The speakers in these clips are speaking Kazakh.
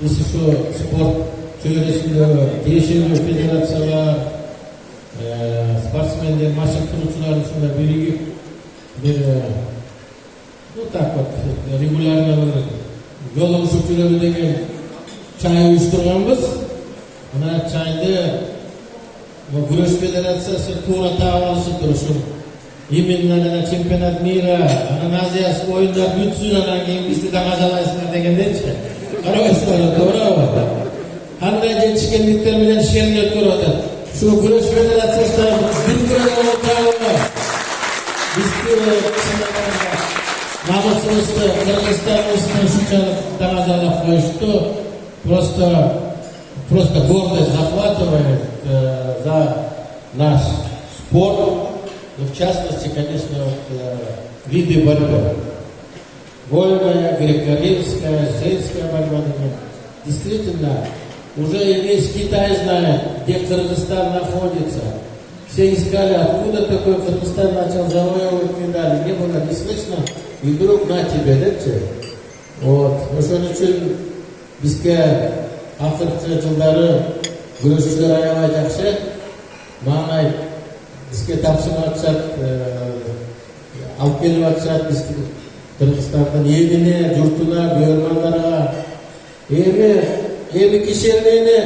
Biz şu spor çevresinde değişen federasyonlar, sportsmenler, машықтырушылар шунда бірігіп bir ну так вот регулярно bir жол ұшып жүреді деген чай ұйыштырғанбыз. Мына чайды күрес федерациясы тура тағып алышып тұр. Именно чемпионат мира, Азия ойындар бүтсін, анан кейін бізді тағажалайсыңдар дегендейші. Қарабайсыздар, doğru. Қандай жетішкендіктер менен шерініп тұр отыр. Şu güreş federasyasından bir güreş ortağına bizde namusumuzda Kırgızistan'ımızda şunçalık damazalap koyuştu. Просто гордость захватывает за наш спорт, в частности, конечно, виды борьбы. Вольная, греко-римская, женская борьба. Действительно, уже весь Китай знает, где Кыргызстан находится. Все искали, откуда такой Кыргызстан начал завоевывать медали. Не было не слышно. И вдруг на тебе, да? Вот. Ошон үчүн бизге акыркы жылдары күрөшчүлөр аябай жакшы. Мага бизге тапшырып атышат, алып келип атышат биз Кыргызстандын элине, журтуна, көрөрмандарга. Эми кишермени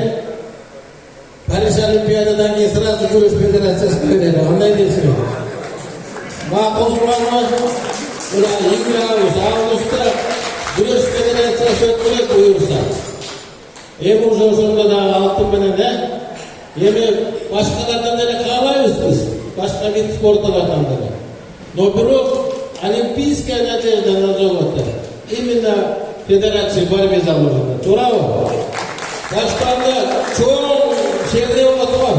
Париж Олимпиададан кейін сразу күреш федерациясына береді. Андай дейсің. Мақұл сұрағыма августта күреш федерациясы өткізеді бұйырса. Эми уже ошондо да алтын менен эми башкалардан деле каалайбыз биз. Башка вид спорттардан деле. Но бирок олимпийская надежда на золото именно Федерация борьбы заложена. Туравы. Башканда чоң шерде отур.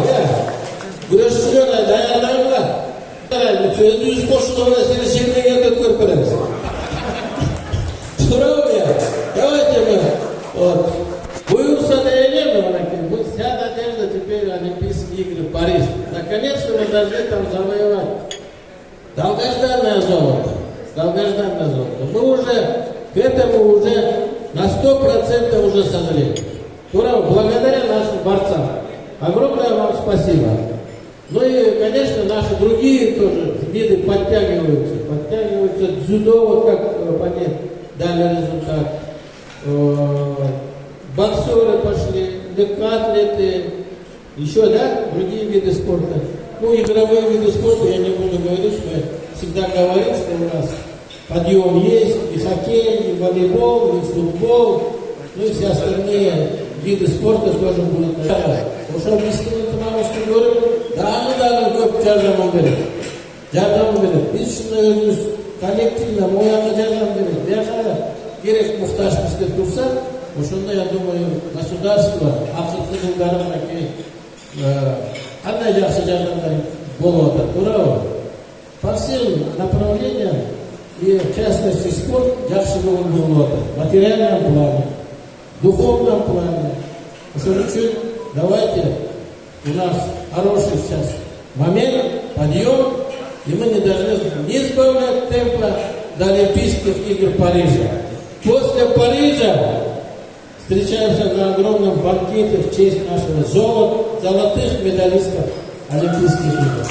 Күрөшчүлөр даярдайбыздар. Өзүбүз кошулуп сени шердеге өткөрүп беребиз. Туравы. Давайте мы буюрса да элем, вот вся надежда теперь Олимпийские игры в Париж. Наконец-то мы должны там завоевать долгожданное золото. Долгожданное золото. Мы уже к этому уже на 100% уже созрели. Благодаря нашим борцам. Огромное вам спасибо. Ну и, конечно, наши другие тоже виды подтягиваются. Подтягиваются дзюдо, вот как они дали результат. Боксеры пошли, легкоатлеты, еще, да, другие виды спорта. Ну, игровые виды спорта, я не буду говорить, что я всегда говорю, что у нас подъем есть, и хоккей, и волейбол, и футбол, ну и все остальные виды спорта тоже будут. Ошол биздин ынтымагыбызды көрүп, дагы көп жардам берет. Биз ушуну өзүбүз коллективно мояга жардам берет. Бияка керек муктажбыз деп турса, ошондо, я думаю, государство акыркы жылдары кандай жакшы жардамдар болуп атат, туурабы? По всем направлениям, и в частности спорт жакшы болуп атат. В материальном плане, в духовном плане. Ошон үчүн давайте, у нас хороший сейчас момент, подъем, и мы не должны не сбавлять темпа до Олимпийских игр Парижа. После Парижа встречаемся на огромном банкете в честь нашего золотых медалистов Олимпийских игр.